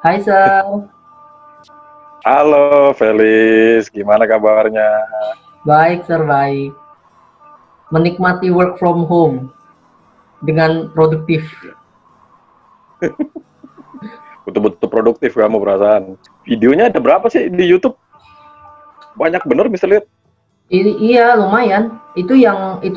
Hai Sal, Halo Felis, gimana kabarnya? baik Sir, baik. Menikmati work from home dengan produktif. Betul-betul produktif kamu perasaan. Videonya ada berapa sih di YouTube? Banyak bener bisa lihat. Ini iya lumayan. Itu yang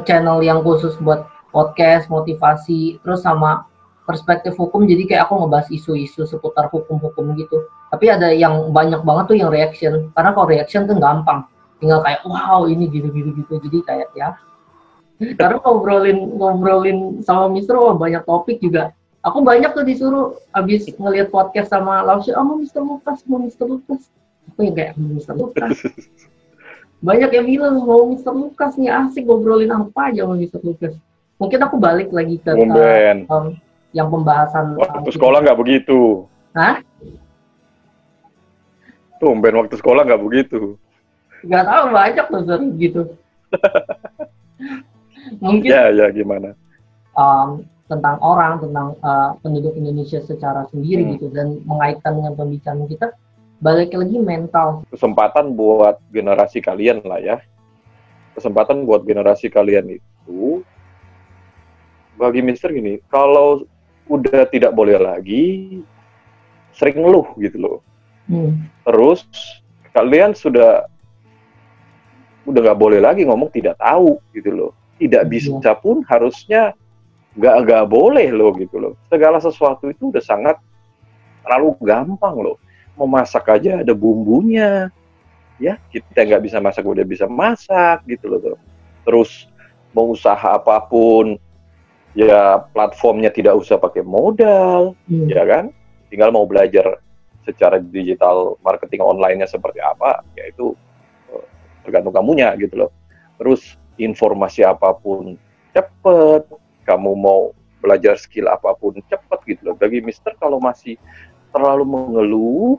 channel yang khusus buat podcast, motivasi, terus sama perspektif hukum. Jadi kayak aku ngebahas isu-isu seputar hukum-hukum gitu. Tapi ada yang banyak banget tuh yang reaction. Karena kalau reaction tuh gampang. Tinggal kayak wow ini gitu-gitu gitu. Jadi kayak ya. Karena ngobrolin ngobrolin sama Mister, wah banyak topik juga. Aku banyak tuh disuruh abis ngelihat podcast sama Lausi, oh mau Mister Lukas, mau Mister Lukas. Aku yang kayak Mister Lukas. Banyak yang bilang mau Mister Lukas nih asik ngobrolin apa aja sama Mister Lukas. Mungkin aku balik lagi ke Ngomben. yang pembahasan Waktu kita. sekolah nggak begitu. Hah? Tumben waktu sekolah nggak begitu. Gak tahu banyak tuh seru gitu. Mungkin Ya, ya gimana? tentang orang, tentang penduduk Indonesia secara sendiri Hmm. gitu, dan mengaitkan dengan pembicaraan kita, balik lagi mental. Kesempatan buat generasi kalian lah ya. Kesempatan buat generasi kalian itu, bagi Mister gini, kalau udah tidak boleh lagi, sering ngeluh gitu loh. Terus kalian udah nggak boleh lagi ngomong tidak tahu gitu loh. Tidak bisa pun harusnya nggak boleh loh gitu loh. Segala sesuatu itu udah sangat terlalu gampang loh. Mau masak aja ada bumbunya, ya kita nggak bisa masak udah bisa masak gitu loh tuh. Terus mau usaha apapun ya platformnya tidak usah pakai modal, ya kan? Tinggal mau belajar secara digital marketing online-nya seperti apa, yaitu tergantung kamunya gitu loh. Terus informasi apapun cepet, kamu mau belajar skill apapun cepet gitu loh. Bagi Mister kalau masih terlalu mengeluh,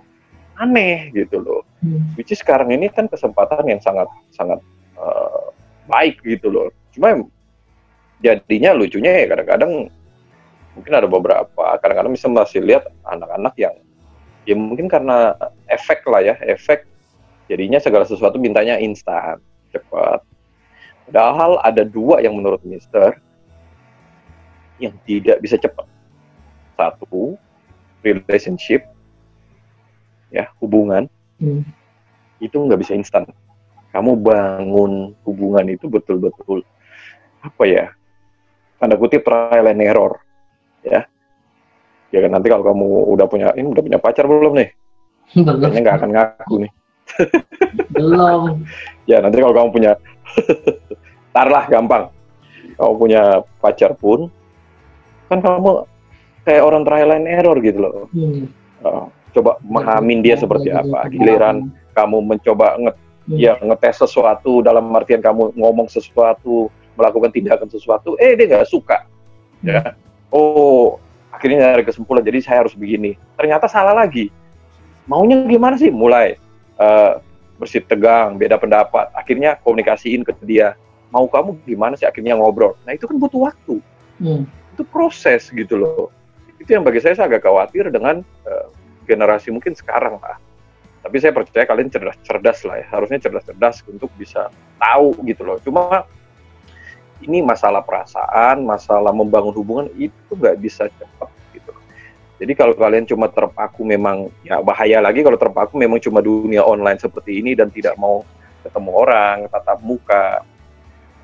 aneh gitu loh. Which is sekarang ini kan kesempatan yang sangat baik gitu loh. Cuma jadinya lucunya ya kadang-kadang mungkin ada beberapa, kadang-kadang bisa masih lihat anak-anak yang ya mungkin karena efek lah ya, efek jadinya segala sesuatu mintanya instan, cepat. Padahal ada dua yang menurut Mister yang tidak bisa cepat. Satu, relationship, ya hubungan, itu nggak bisa instan. Kamu bangun hubungan itu betul-betul apa ya? Tanda kutip trial and error, ya. Ya kan nanti kalau kamu udah punya pacar belum nih? Kayaknya nggak akan ngaku nih. Belum. Ya nanti kalau kamu punya, tar lah gampang. Kamu punya pacar pun, kan kamu kayak orang trial and error gitu loh. Coba memahamin dia seperti apa. Giliran kamu mencoba ngetes sesuatu dalam artian kamu ngomong sesuatu, melakukan tindakan sesuatu, dia nggak suka. Ya. Oh, akhirnya nyari kesimpulan, jadi saya harus begini. Ternyata salah lagi. Maunya gimana sih? Mulai bersih tegang, beda pendapat. Akhirnya komunikasiin ke dia. Mau kamu gimana sih? Akhirnya ngobrol. Nah itu kan butuh waktu. Itu proses gitu loh. Itu yang bagi saya agak khawatir dengan generasi mungkin sekarang lah. Tapi saya percaya kalian cerdas lah ya. Harusnya cerdas untuk bisa tahu gitu loh. Cuma ini masalah perasaan, masalah membangun hubungan itu nggak bisa cepat gitu. Jadi kalau kalian cuma terpaku memang, ya bahaya lagi kalau terpaku memang cuma dunia online seperti ini dan tidak mau ketemu orang, tatap muka.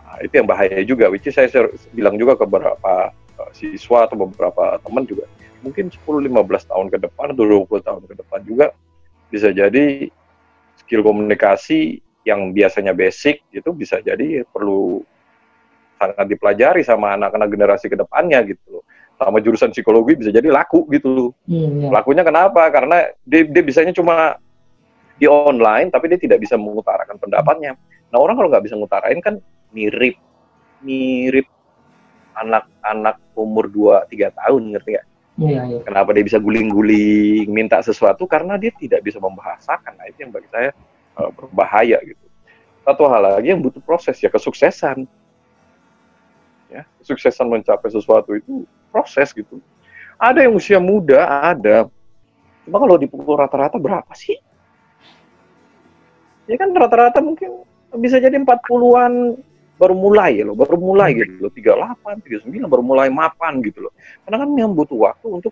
Nah, itu yang bahaya juga. Which is saya bilang juga ke beberapa siswa atau beberapa teman juga, mungkin 10-15 tahun ke depan atau 20 tahun ke depan juga bisa jadi skill komunikasi yang biasanya basic itu bisa jadi perlu sangat dipelajari sama anak-anak generasi kedepannya gitu loh. Sama jurusan psikologi bisa jadi laku gitu loh. Lakunya kenapa? Karena dia bisanya cuma di online, tapi dia tidak bisa mengutarakan pendapatnya. Nah orang kalau nggak bisa ngutarain kan mirip anak-anak umur 2-3 tahun, ngerti nggak? Kenapa dia bisa guling-guling minta sesuatu? Karena dia tidak bisa membahasakan. Nah itu yang bagi saya berbahaya gitu. Satu hal lagi yang butuh proses ya, kesuksesan. Ya, kesuksesan mencapai sesuatu itu proses gitu. Ada yang usia muda, ada Cuma kalau dipukul rata-rata berapa sih? Ya kan rata-rata mungkin bisa jadi 40-an baru mulai ya loh, baru mulai gitu loh, 38, 39 baru mulai mapan gitu loh. Karena kan yang butuh waktu untuk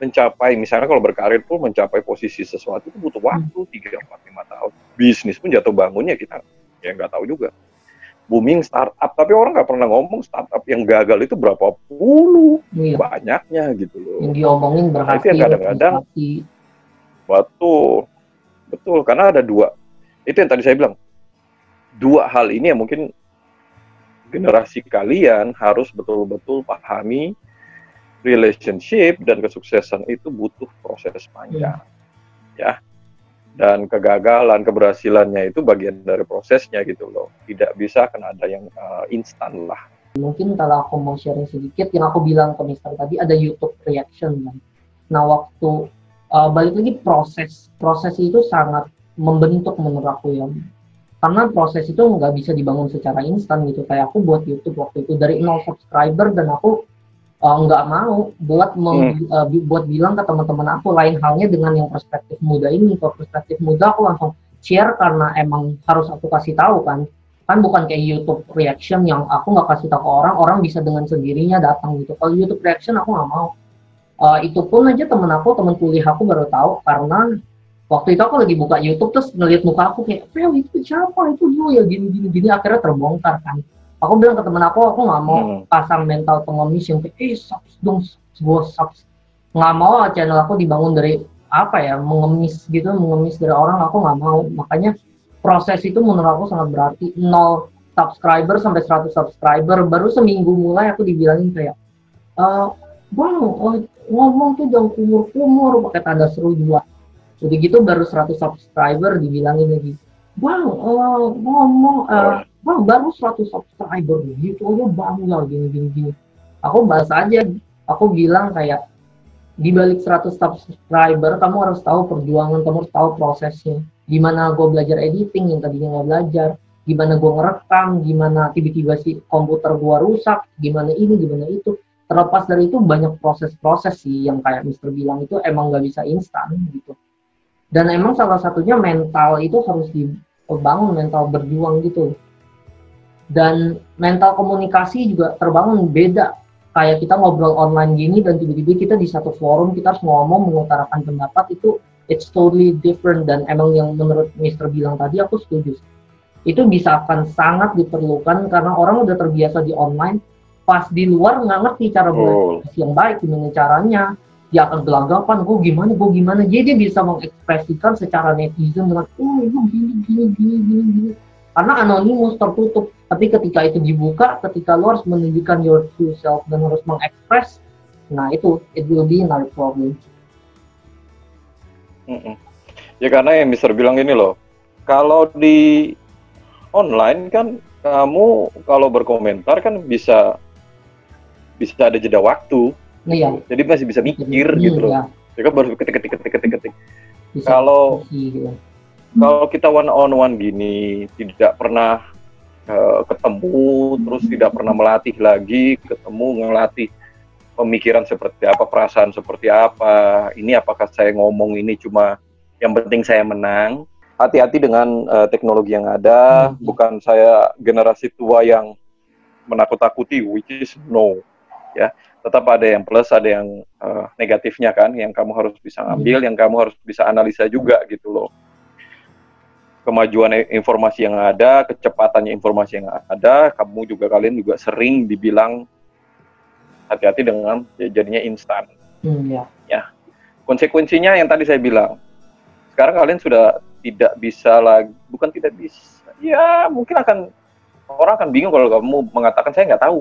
mencapai, misalnya kalau berkarir tuh mencapai posisi sesuatu itu butuh waktu 3, 4, 5 tahun. Bisnis pun jatuh bangunnya kita ya nggak tahu juga. Booming startup, tapi orang nggak pernah ngomong startup yang gagal itu berapa puluh, banyaknya gitu loh. Yang diomongin berhasil. Nah, itu yang kadang-kadang, betul, karena ada dua. Itu yang tadi saya bilang, dua hal ini yang mungkin generasi kalian harus betul-betul pahami. Relationship dan kesuksesan itu butuh proses panjang, ya. Dan kegagalan, keberhasilannya itu bagian dari prosesnya gitu loh. Tidak bisa kan ada yang instan lah. Mungkin kalau aku mau sharing sedikit, yang aku bilang ke Mister tadi ada YouTube reaction kan. Nah waktu balik lagi proses itu sangat membentuk menurut aku ya. Karena proses itu nggak bisa dibangun secara instan gitu. Kayak aku buat YouTube waktu itu dari 0 subscriber dan aku nggak mau buat bilang ke teman-teman aku. Lain halnya dengan yang perspektif muda ini. Kalau perspektif muda aku langsung share karena emang harus aku kasih tahu kan bukan kayak YouTube reaction yang aku nggak kasih tahu ke orang bisa dengan sendirinya datang gitu. Kalau YouTube reaction aku nggak mau. Itu pun aja temen kuliah aku baru tahu karena waktu itu aku lagi buka YouTube terus ngeliat muka aku kayak, itu siapa itu dulu ya gini akhirnya terbongkar kan. Aku bilang ke temen aku nggak mau pasang mental pengemis yang kayak, subs dong, gue subs. Nggak mau channel aku dibangun dari mengemis dari orang, aku nggak mau. Makanya proses itu menurut aku sangat berarti. 0 subscriber sampai 100 subscriber, baru seminggu mulai aku dibilangin kayak, bang, ngomong tuh jangan kumur-kumur, pakai tanda seru juga. Udah gitu baru 100 subscriber dibilangin lagi, bang, bang baru 100 subscriber gitu aja bang lah gini. Aku bahas aja, aku bilang kayak di balik 100 subscriber kamu harus tahu perjuangan, kamu harus tahu prosesnya. Gimana gue belajar editing yang tadinya nggak belajar, gimana gue ngerekam, gimana tiba-tiba si komputer gue rusak, gimana ini, gimana itu. Terlepas dari itu banyak proses-proses sih yang kayak Mister bilang itu emang nggak bisa instan gitu. Dan emang salah satunya mental itu harus dibangun, mental berjuang gitu. Dan mental komunikasi juga terbangun beda. Kayak kita ngobrol online gini dan tiba-tiba kita di satu forum kita harus ngomong mengutarakan pendapat, itu it's totally different. Dan emang yang menurut Mister bilang tadi aku setuju. Itu bisa akan sangat diperlukan karena orang udah terbiasa di online, pas di luar nggak ngerti cara berekspresi yang baik, gimana caranya. Dia akan gelagapan, gue gimana. Jadi dia bisa mengekspresikan secara netizen dengan, itu gini. Karena anonimus, tertutup. Tapi ketika itu dibuka, ketika lo harus menunjukkan your true self dan harus mengekspres, nah itu, it will be another problem. Ya karena yang Mister bilang ini loh, kalau di online kan kamu kalau berkomentar kan bisa ada jeda waktu. Iya. Jadi masih bisa mikir gitu loh. Ya kan baru ketik. Kalau kita one on one gini, tidak pernah ketemu, terus tidak pernah melatih lagi, ngelatih pemikiran seperti apa, perasaan seperti apa. Ini apakah saya ngomong ini cuma yang penting saya menang. Hati-hati dengan teknologi yang ada. Bukan saya generasi tua yang menakut-takuti, which is no. Ya, tetap ada yang plus, ada yang negatifnya kan, yang kamu harus bisa ambil, yang kamu harus bisa analisa juga gitu loh. Kemajuan informasi yang ada, kecepatannya informasi yang ada, kalian juga sering dibilang hati-hati dengan jadinya instan. Ya, konsekuensinya yang tadi saya bilang, sekarang kalian sudah tidak bisa lagi, bukan tidak bisa, ya mungkin orang akan bingung kalau kamu mengatakan saya nggak tahu.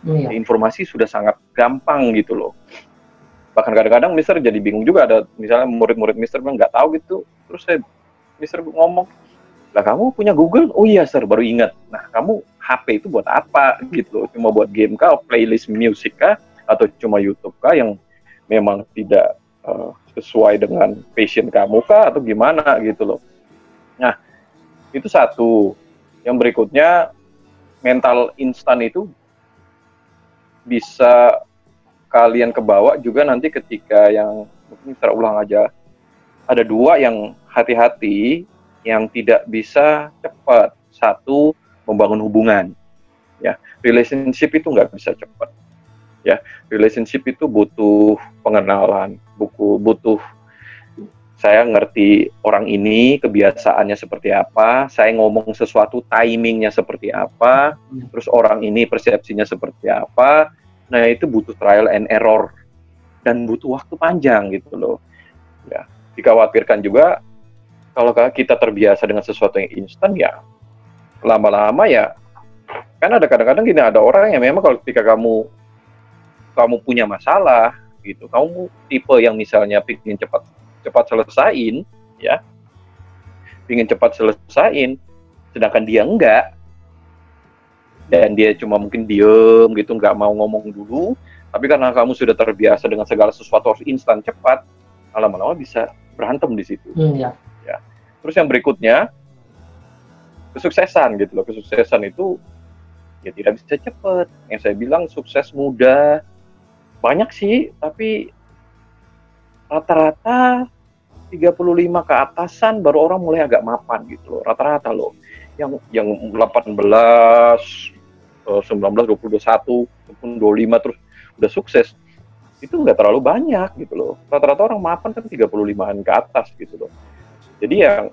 Informasi sudah sangat gampang gitu loh. Bahkan kadang-kadang Mister jadi bingung juga, ada misalnya murid-murid Mister bilang nggak tahu gitu, terus Mister ngomong, lah kamu punya Google? Oh iya Sir, baru ingat. Nah kamu HP itu buat apa gitu loh? Cuma buat game kah, playlist musik kah, atau cuma YouTube kah yang memang tidak sesuai dengan passion kamu kah, atau gimana gitu loh. Nah itu satu. Yang berikutnya, mental instan itu bisa kalian kebawa juga nanti ketika yang Mister ulang aja. Ada dua yang hati-hati, yang tidak bisa cepat. Satu, membangun hubungan. Ya, relationship itu nggak bisa cepat. Ya, relationship itu butuh pengenalan, butuh saya ngerti orang ini, kebiasaannya seperti apa, saya ngomong sesuatu, timingnya seperti apa, terus orang ini persepsinya seperti apa. Nah, itu butuh trial and error dan butuh waktu panjang gitu loh. Ya, dikhawatirkan juga kalau kita terbiasa dengan sesuatu yang instan, ya lama-lama ya, kan ada kadang-kadang gini, ada orang yang memang kalau ketika kamu punya masalah gitu, kamu tipe yang misalnya pingin cepat selesaiin, ya, pingin cepat selesaiin, sedangkan dia enggak, dan dia cuma mungkin diem gitu, nggak mau ngomong dulu, tapi karena kamu sudah terbiasa dengan segala sesuatu harus instan cepat, lama-lama bisa berantem di situ. Ya. Terus yang berikutnya, kesuksesan gitu loh. Kesuksesan itu ya tidak bisa cepat. Yang saya bilang sukses mudah, banyak sih, tapi rata-rata 35 ke atasan baru orang mulai agak mapan gitu loh. Rata-rata loh. Yang 18, 19, 20, 21, 25 terus udah sukses. Itu nggak terlalu banyak gitu loh. Rata-rata orang mapan kan 35-an ke atas gitu loh. Jadi yang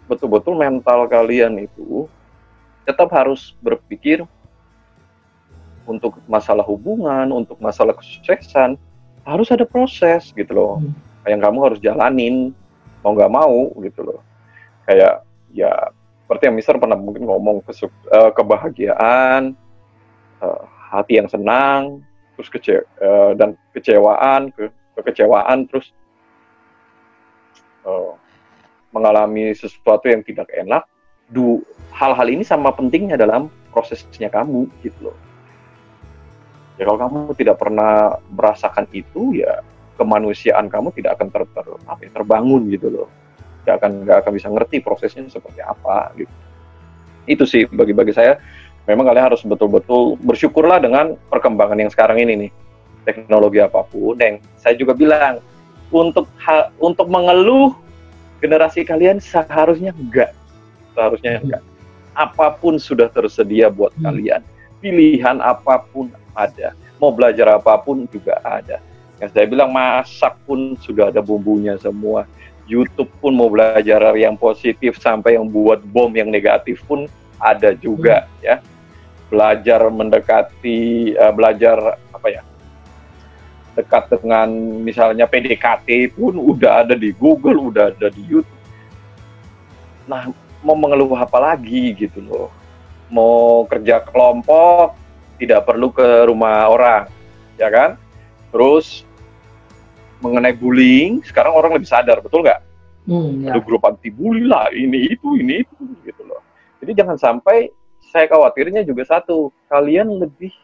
betul-betul mental kalian itu tetap harus berpikir untuk masalah hubungan, untuk masalah kesuksesan, harus ada proses gitu loh. Yang kamu harus jalanin, mau nggak mau gitu loh. Kayak ya seperti yang Mister pernah mungkin ngomong, kebahagiaan, hati yang senang, terus dan kekecewaan, terus mengalami sesuatu yang tidak enak. Hal-hal ini sama pentingnya dalam prosesnya kamu gitu loh. Ya kalau kamu tidak pernah merasakan itu, ya kemanusiaan kamu tidak akan terbangun gitu loh. Gak akan bisa ngerti prosesnya seperti apa gitu. Itu sih bagi saya, memang kalian harus betul-betul bersyukurlah dengan perkembangan yang sekarang ini nih, teknologi apapun. Dan saya juga bilang untuk mengeluh generasi kalian seharusnya enggak. Apapun sudah tersedia buat kalian. Pilihan apapun ada. Mau belajar apapun juga ada. Yang saya bilang, masak pun sudah ada bumbunya semua. YouTube pun mau belajar yang positif sampai yang buat bom yang negatif pun ada juga ya. Belajar dekat dengan misalnya PDKT pun udah ada di Google, udah ada di YouTube. Nah, mau mengeluh apa lagi gitu loh. Mau kerja kelompok, tidak perlu ke rumah orang, ya kan? Terus mengenai bullying, sekarang orang lebih sadar, betul nggak? Ya. Ada grup anti-bully lah, ini itu gitu loh. Jadi jangan sampai, saya khawatirnya juga satu, kalian lebih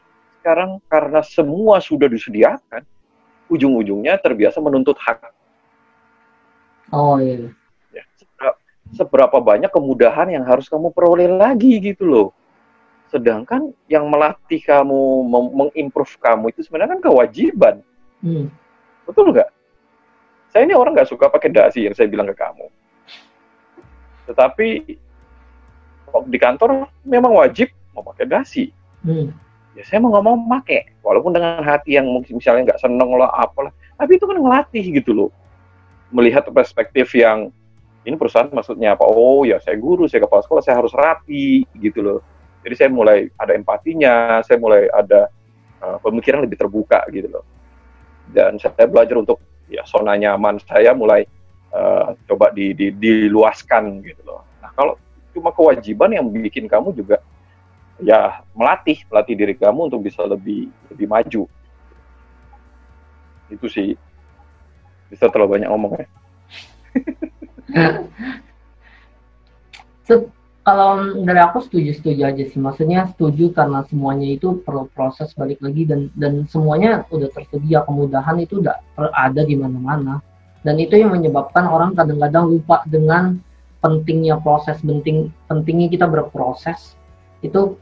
sekarang karena semua sudah disediakan, ujung-ujungnya terbiasa menuntut hak. Oh iya. Ya, seberapa banyak kemudahan yang harus kamu peroleh lagi gitu loh. Sedangkan yang melatih kamu, mengimprove kamu itu sebenarnya kan kewajiban. Betul nggak? Saya ini orang nggak suka pakai dasi yang saya bilang ke kamu. Tetapi di kantor memang wajib mau pakai dasi. Ya saya mau nggak mau pakai, walaupun dengan hati yang mungkin misalnya nggak seneng lah apalah. Tapi itu kan ngelatih gitu loh. Melihat perspektif yang ini perusahaan maksudnya apa? Oh ya saya guru, saya kepala sekolah, saya harus rapi gitu loh. Jadi saya mulai ada empatinya, saya mulai ada pemikiran lebih terbuka gitu loh. Dan saya belajar untuk ya zona nyaman saya mulai coba diluaskan gitu loh. Nah kalau cuma kewajiban yang bikin kamu juga ya melatih diri kamu untuk bisa lebih maju. Itu sih. Bisa terlalu banyak ngomong ya. Kalau dari aku setuju aja sih, maksudnya setuju karena semuanya itu perlu proses, balik lagi, dan semuanya udah tersedia, kemudahan itu udah ada di mana-mana, dan itu yang menyebabkan orang kadang-kadang lupa dengan pentingnya proses, pentingnya kita berproses. Itu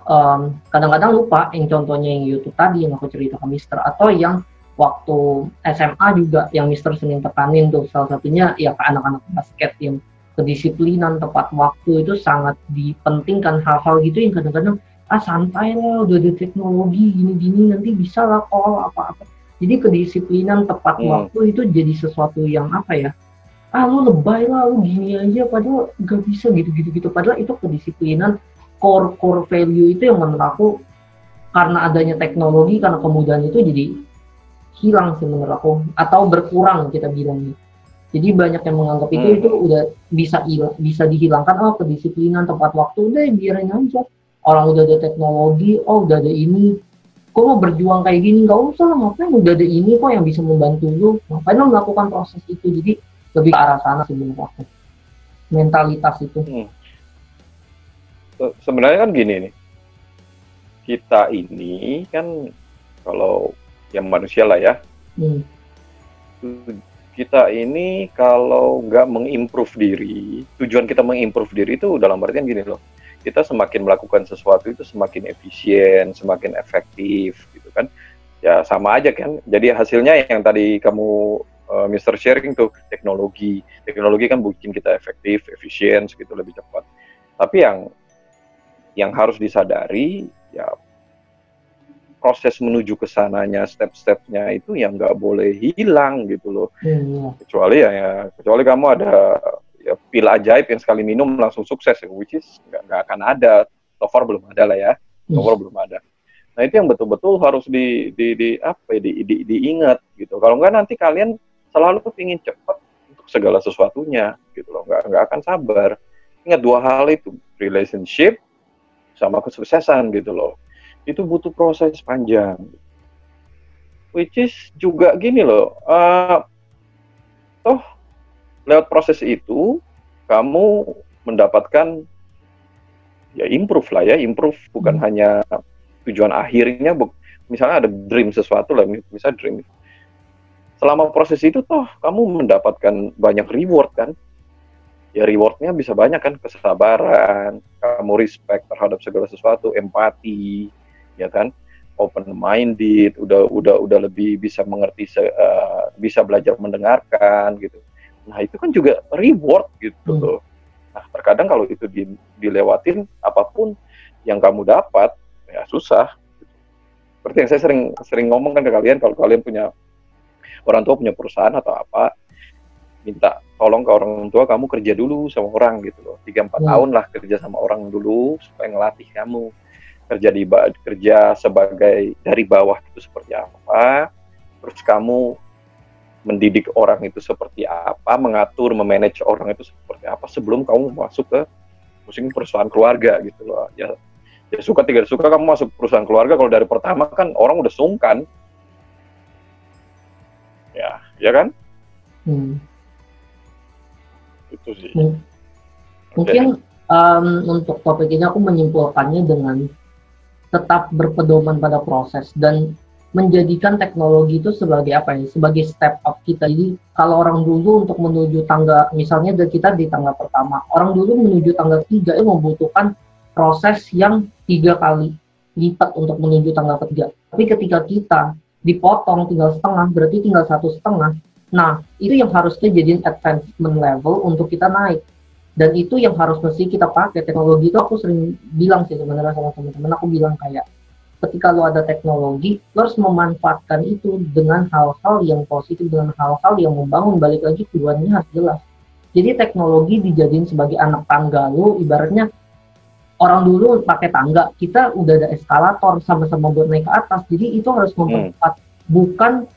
kadang-kadang lupa, yang contohnya yang YouTube tadi yang aku cerita ke Mister, atau yang waktu SMA juga yang Mister sering tekanin tuh, salah satunya ya ke anak-anak basket yang kedisiplinan, tepat waktu itu sangat dipentingkan. Hal-hal gitu yang kadang-kadang santai lah, udah ada teknologi gini-gini nanti bisa lah call apa-apa. Jadi kedisiplinan tepat waktu itu jadi sesuatu yang apa ya, lu lebay lah, lu gini aja, padahal gak bisa gitu. Padahal itu kedisiplinan, core value itu yang menurut aku karena adanya teknologi, karena kemudahan itu jadi hilang sih menurut aku, atau berkurang kita bilang. Jadi banyak yang menganggap itu udah bisa dihilangkan, kedisiplinan tepat waktu udah biarin aja. Orang udah ada teknologi, udah ada ini, kok mau berjuang kayak gini, nggak usah, ngapain, udah ada ini kok yang bisa membantu lu, ngapain lu melakukan proses itu. Jadi lebih ke arah sana sih menurut aku, mentalitas itu. Sebenarnya kan gini nih, kita ini kan kalau yang manusia lah ya, kita ini kalau nggak mengimprove diri, tujuan kita mengimprove diri itu dalam artian gini loh, kita semakin melakukan sesuatu itu semakin efisien, semakin efektif gitu kan. Ya sama aja kan. Jadi hasilnya yang tadi kamu Mr. sharing tuh, teknologi kan bikin kita efektif, efisien, gitu lebih cepat. Tapi yang harus disadari ya proses menuju ke sananya, step-stepnya itu yang nggak boleh hilang gitu loh. Kecuali kamu ada ya pil ajaib yang sekali minum langsung sukses, which is nggak akan ada, so far belum ada lah ya, belum ada. Nah itu yang betul-betul harus diingat gitu. Kalau nggak nanti kalian selalu ingin cepat untuk segala sesuatunya gitu loh, nggak akan sabar. Ingat dua hal itu, relationship sama kesuksesan gitu loh. Itu butuh proses panjang. Which is juga gini loh, lewat proses itu kamu mendapatkan ya improve bukan hanya tujuan akhirnya, misalnya ada dream sesuatu lah, misalnya dream. Selama proses itu kamu mendapatkan banyak reward kan. Ya rewardnya bisa banyak kan, kesabaran, kamu respect terhadap segala sesuatu, empati, ya kan, open minded, udah lebih bisa mengerti, bisa belajar mendengarkan gitu. Nah itu kan juga reward gitu loh. Nah terkadang kalau itu dilewatin, apapun yang kamu dapat ya susah. Seperti yang saya sering ngomong kan ke kalian, kalau kalian punya orang tua punya perusahaan atau apa, minta tolong ke orang tua kamu kerja dulu sama orang gitu loh, 3-4 tahun lah kerja sama orang dulu supaya ngelatih kamu kerja sebagai dari bawah itu seperti apa, terus kamu mendidik orang itu seperti apa, mengatur, memanage orang itu seperti apa sebelum kamu masuk ke perusahaan keluarga gitu loh. Ya suka tidak suka kamu masuk perusahaan keluarga, kalau dari pertama kan orang udah sungkan. Ya kan? Itu sih. Mungkin untuk topik ini aku menyimpulkannya dengan tetap berpedoman pada proses dan menjadikan teknologi itu sebagai apa ya? Sebagai step up kita. Jadi kalau orang dulu untuk menuju tangga, misalnya kita di tangga pertama, orang dulu menuju tangga 3 itu membutuhkan proses yang 3 kali lipat untuk menuju tangga ketiga. Tapi ketika kita dipotong tinggal setengah, berarti tinggal 1,5. Nah, itu yang harusnya jadiin advancement level untuk kita naik. Dan itu yang harus mesti kita pakai. Teknologi itu aku sering bilang sih sebenarnya sama teman-teman, aku bilang kayak, ketika lo ada teknologi, lo harus memanfaatkan itu dengan hal-hal yang positif, dengan hal-hal yang membangun. Balik lagi tujuannya harus jelas. Jadi teknologi dijadiin sebagai anak tangga lo, ibaratnya orang dulu pakai tangga, kita udah ada eskalator sama-sama buat naik ke atas. Jadi itu harus mempercepat, bukan,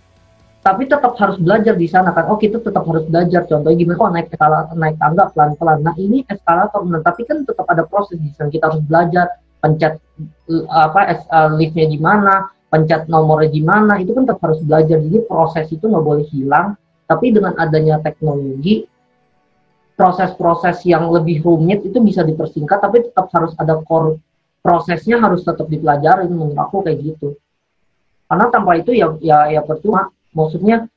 tapi tetap harus belajar di sana kan. Kita tetap harus belajar. Contohnya gimana? Naik eskalator, naik tangga pelan-pelan. Nah ini eskalator, tapi kan tetap ada proses di sana. Kita harus belajar, pencet liftnya di mana, pencet nomornya di mana. Itu kan tetap harus belajar. Jadi proses itu nggak boleh hilang. Tapi dengan adanya teknologi, proses-proses yang lebih rumit itu bisa dipersingkat, tapi tetap harus ada core prosesnya, harus tetap dipelajari. Menurut aku kayak gitu. Karena tanpa itu ya percuma. Maksudnya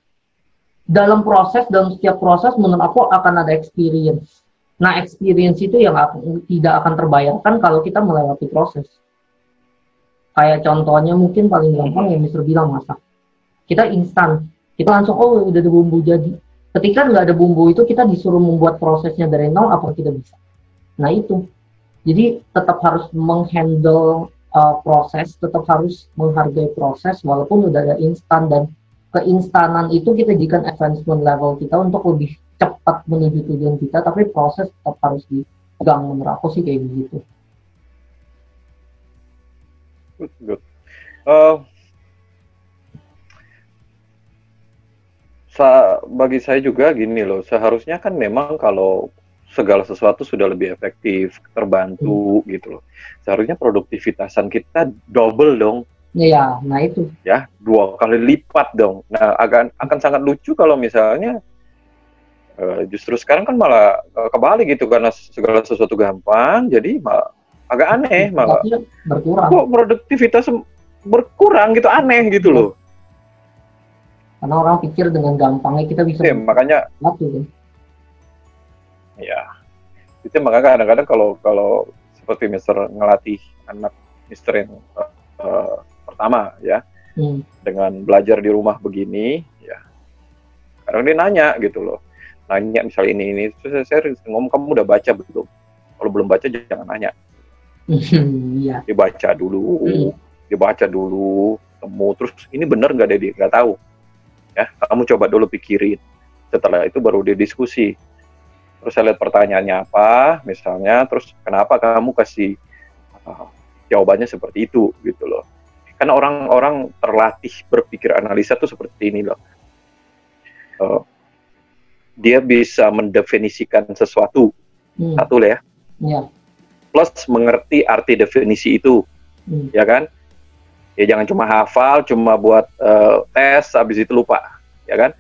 dalam setiap proses menurut aku akan ada experience. Nah experience itu yang tidak akan terbayarkan kalau kita melewati proses. Kayak contohnya mungkin paling gampang yang Mister bilang masak. kita instan, kita langsung oh udah ada bumbu jadi. Ketika nggak ada bumbu itu kita disuruh membuat prosesnya dari nol, apa kita bisa? Nah itu, jadi tetap harus menghandle proses, tetap harus menghargai proses walaupun udah ada instan, dan keinstanan itu kita jadikan advancement level kita untuk lebih cepat menuju tujuan kita, tapi proses tetap harus dipegang. Menurut aku sih kayak begitu. Good. Bagi saya juga gini loh, seharusnya kan memang kalau segala sesuatu sudah lebih efektif, terbantu gitu loh. Seharusnya produktivitasan kita double dong. Iya, nah itu. Ya, 2 kali lipat dong. Nah, akan sangat lucu kalau misalnya justru sekarang kan malah kebalik gitu, karena segala sesuatu gampang, jadi agak aneh malah. Berkurang. Kok produktivitas berkurang gitu, aneh gitu loh. Karena orang pikir dengan gampangnya kita bisa. Makanya. Ya, itu makanya kadang-kadang kalau seperti Mister ngelatih anak Mister yang pertama ya, dengan belajar di rumah begini, ya, kadang dia nanya gitu loh, nanya misalnya ini, terus saya ngomong, kamu udah baca belum? Kalau belum baca jangan nanya. Iya. Dibaca dulu, temu, terus ini bener nggak Dedi? Nggak tahu. Ya, kamu coba dulu pikirin. Setelah itu baru didiskusi. Terus saya lihat pertanyaannya apa, misalnya, terus kenapa kamu kasih jawabannya seperti itu, gitu loh. Karena orang-orang terlatih berpikir analisa tuh seperti ini loh. Dia bisa mendefinisikan sesuatu, satu lah ya. Plus mengerti arti definisi itu, ya kan? Ya jangan cuma hafal, cuma buat tes, habis itu lupa, ya kan?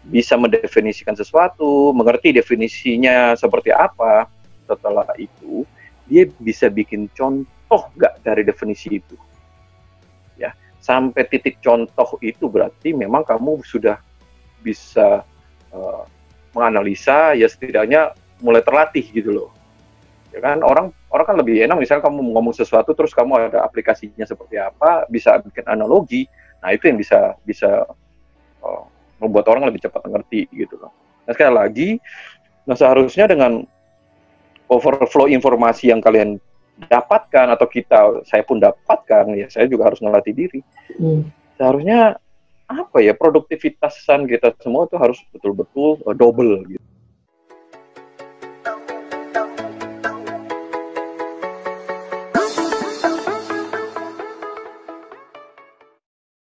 Bisa mendefinisikan sesuatu, mengerti definisinya seperti apa. Setelah itu, dia bisa bikin contoh nggak dari definisi itu. Ya, sampai titik contoh itu berarti memang kamu sudah bisa menganalisa, ya setidaknya mulai terlatih gitu loh. Ya kan, orang kan lebih enak misalnya kamu ngomong sesuatu terus kamu ada aplikasinya seperti apa, bisa bikin analogi. Nah, itu yang bisa membuat orang lebih cepat mengerti gitu loh. Nah, sekali lagi, nah seharusnya dengan overflow informasi yang kalian dapatkan atau saya pun dapatkan, ya saya juga harus ngelatih diri. Seharusnya apa ya, produktivitasan kita semua itu harus betul-betul double gitu.